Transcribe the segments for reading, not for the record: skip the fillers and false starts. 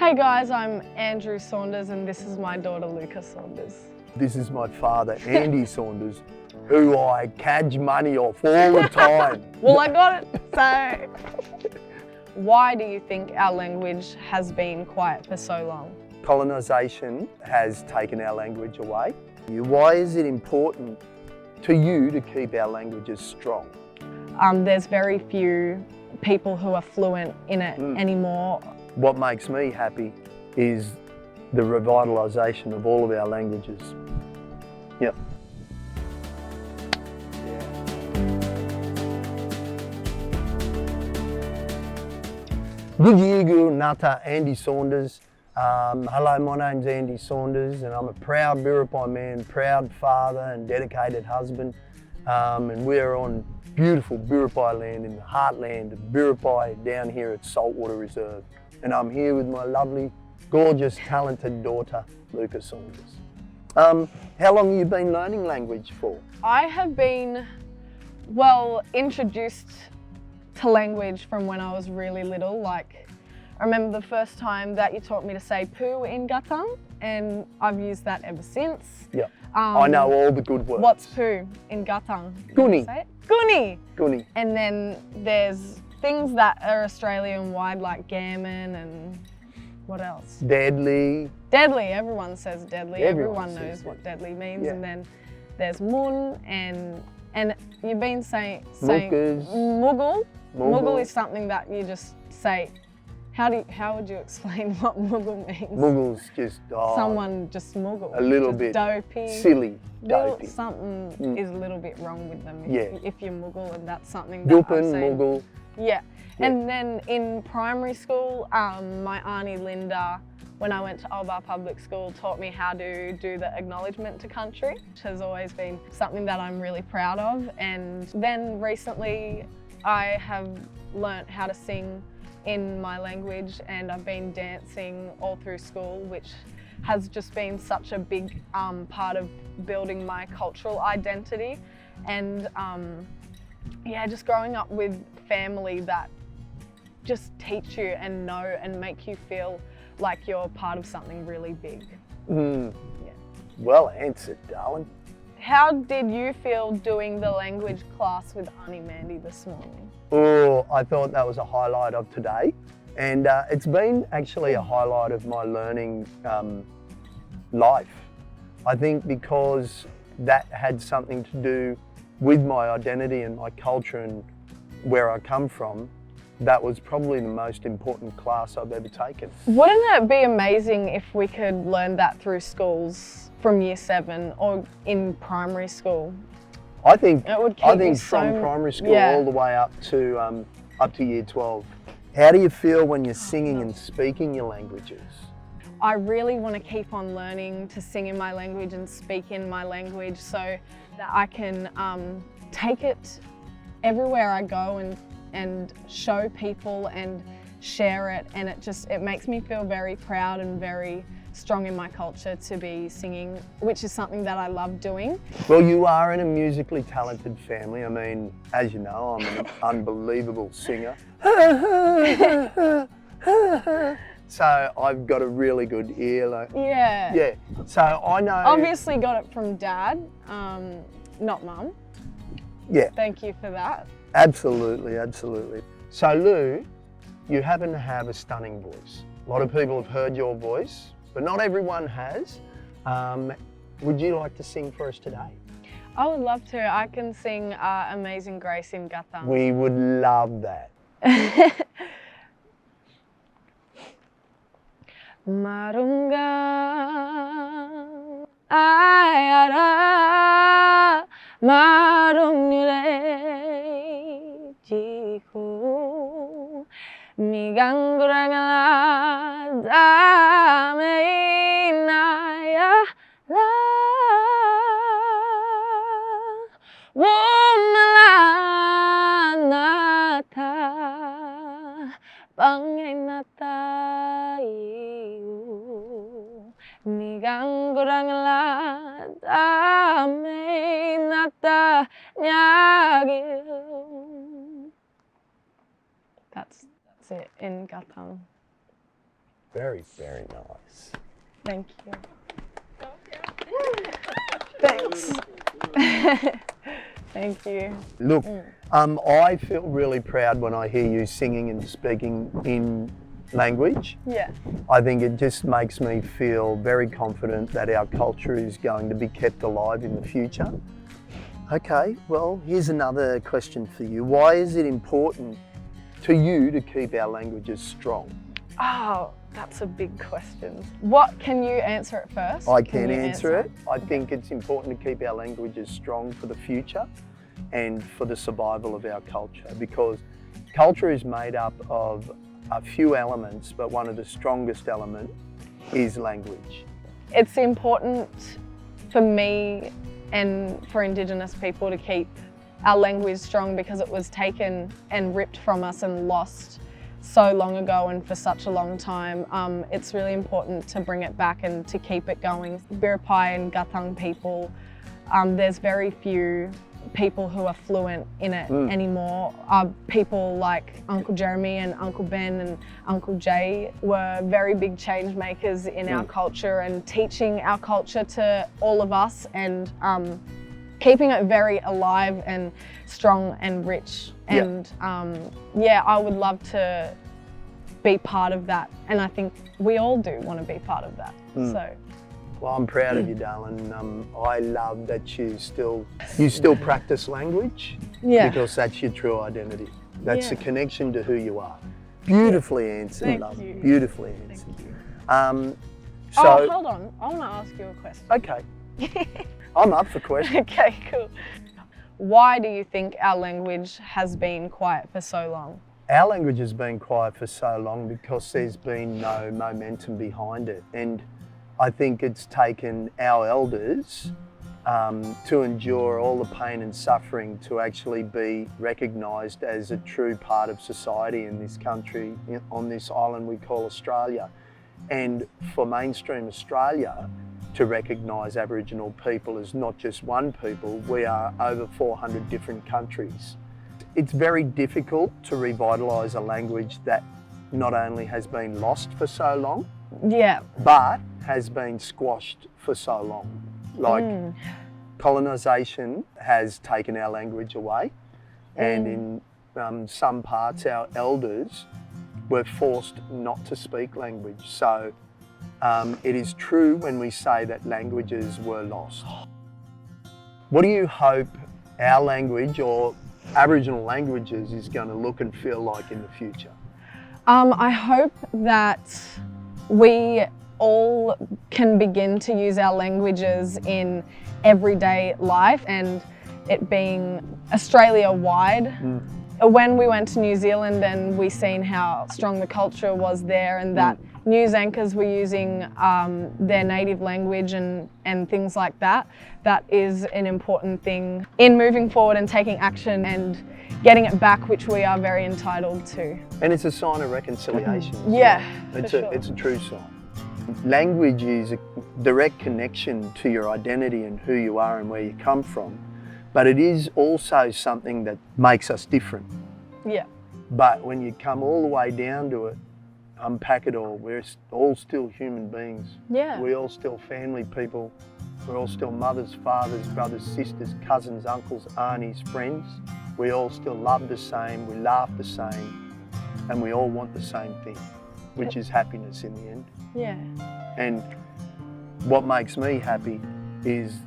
Hey guys, I'm Andrew Saunders and this is my daughter Luca Saunders. This is my father, Andy Saunders, who I cadge money off all the time. Well, I got it, so. Why do you think our language has been quiet for so long? Colonization has taken our language away. Why is it important to you to keep our languages strong? There's very few people who are fluent in it anymore. What makes me happy is the revitalisation of all of our languages. Yep. Good year, Nata, Andy Saunders. Hello, my name's Andy Saunders and I'm a proud Biripi man, proud father and dedicated husband. And we're on beautiful Biripi land in the heartland of Biripi down here at Saltwater Reserve. And I'm here with my lovely, gorgeous, talented daughter, Luca Saunders. How long have you been learning language for? I have been, introduced to language from when I was really little. Like, I remember the first time that you taught me to say poo in Gathang, and I've used that ever since. Yeah, I know all the good words. What's poo in Gathang? Guni. Say it? Guni. Guni. And then there's things that are Australian-wide, like gammon and what else? Deadly. Deadly, everyone says deadly. Everyone says knows what deadly means. Yeah. And then there's mun and you've been saying Muggers. muggle. Muggle. Muggle is something that you just say. How would you explain what muggle means? Muggle's just Someone just muggle. a little just bit dopey. silly, dopey. Something is a little bit wrong with them if you muggle, and that's something that Dupin, I've seen. muggle. Yeah. And then in primary school, my auntie Linda, when I went to Alba Public School, taught me how to do the acknowledgement to country, which has always been something that I'm really proud of. And then recently I have learnt how to sing in my language, and I've been dancing all through school, which has just been such a big part of building my cultural identity. And just growing up with family that just teach you and know and make you feel like you're part of something really big. Yeah. Well answered, darling. How did you feel doing the language class with Auntie Mandy this morning? Oh, I thought that was a highlight of today. And it's been actually a highlight of my learning life. I think because that had something to do with my identity and my culture and where I come from. That was probably the most important class I've ever taken. Wouldn't it be amazing if we could learn that through schools from year 7 or in primary school? I think it would keep from primary school all the way up to year 12. How do you feel when you're singing and speaking your languages? I really want to keep on learning to sing in my language and speak in my language so that I can take it everywhere I go and show people and share it, and it makes me feel very proud and very strong in my culture to be singing, which is something that I love doing. Well, you are in a musically talented family. I mean, as you know, I'm an unbelievable singer. So I've got a really good ear. Yeah. So I know. Obviously got it from Dad, not Mum. Yeah. Thank you for that. Absolutely, absolutely. So Lou, you happen to have a stunning voice. A lot of people have heard your voice, but not everyone has. Would you like to sing for us today? I would love to. I can sing Amazing Grace in Gathang. We would love that. Marunga ayara marungne jiku migangurangala dameinaya la womalanata pangainata migangurangala dameinata nyagil. That's it in Gathang. Very, very nice. Thank you. Thanks. Thank you. Look, I feel really proud when I hear you singing and speaking in language. Yeah. I think it just makes me feel very confident that our culture is going to be kept alive in the future. Okay, well, here's another question for you. Why is it important to you to keep our languages strong? Oh, that's a big question. What, can you answer it first? I can answer it. I think it's important to keep our languages strong for the future and for the survival of our culture, because culture is made up of a few elements, but one of the strongest elements is language. It's important for me and for Indigenous people to keep our language strong because it was taken and ripped from us and lost so long ago and for such a long time. It's really important to bring it back and to keep it going. Biripai and Gathang people, there's very few people who are fluent in it anymore. People like Uncle Jeremy and Uncle Ben and Uncle Jay were very big change makers in our culture and teaching our culture to all of us and keeping it very alive and strong and rich. And yeah, I would love to be part of that. And I think we all do want to be part of that. So. Well, I'm proud of you, darling. I love that you still practice language because that's your true identity. That's the connection to who you are. Beautifully answered, Thank love. you. Beautifully answered. So, hold on. I want to ask you a question. Okay. I'm up for questions. Okay, cool. Why do you think our language has been quiet for so long? Our language has been quiet for so long because there's been no momentum behind it. And I think it's taken our elders to endure all the pain and suffering to actually be recognised as a true part of society in this country, on this island we call Australia. And for mainstream Australia to recognise Aboriginal people as not just one people, we are over 400 different countries. It's very difficult to revitalise a language that not only has been lost for so long, but has been squashed for so long. Like colonisation has taken our language away, and in some parts our elders were forced not to speak language. So it is true when we say that languages were lost. What do you hope our language or Aboriginal languages is going to look and feel like in the future? I hope that we all can begin to use our languages in everyday life, and it being Australia-wide. When we went to New Zealand and we seen how strong the culture was there, and that news anchors were using their native language and things like that, that is an important thing in moving forward and taking action and getting it back, which we are very entitled to. And it's a sign of reconciliation. Yeah, it's a true sign. Language is a direct connection to your identity and who you are and where you come from, but it is also something that makes us different. Yeah. But when you come all the way down to it, unpack it all, we're all still human beings. Yeah. We're all still family people. We're all still mothers, fathers, brothers, sisters, cousins, uncles, aunties, friends. We all still love the same, we laugh the same, and we all want the same thing, which is happiness in the end. Yeah. And what makes me happy is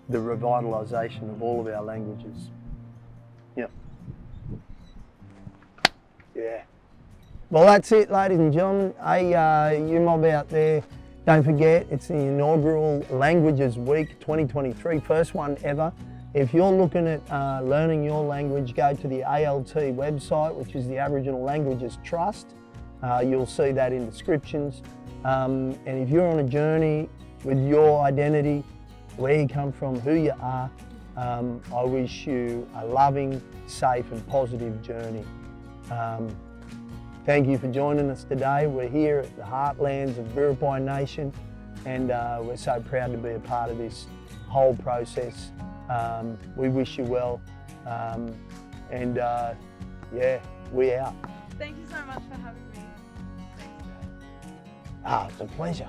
the revitalisation of all of our languages. Yep. Yeah. Well, that's it, ladies and gentlemen. Hey, you mob out there, don't forget, it's the inaugural Languages Week 2023, first one ever. If you're looking at learning your language, go to the ALT website, which is the Aboriginal Languages Trust. You'll see that in descriptions. And if you're on a journey with your identity, where you come from, who you are, I wish you a loving, safe and positive journey. Thank you for joining us today. We're here at the heartlands of Biripai Nation, and we're so proud to be a part of this whole process. We wish you well, and yeah, we out. Thank you so much for having me. It's a pleasure.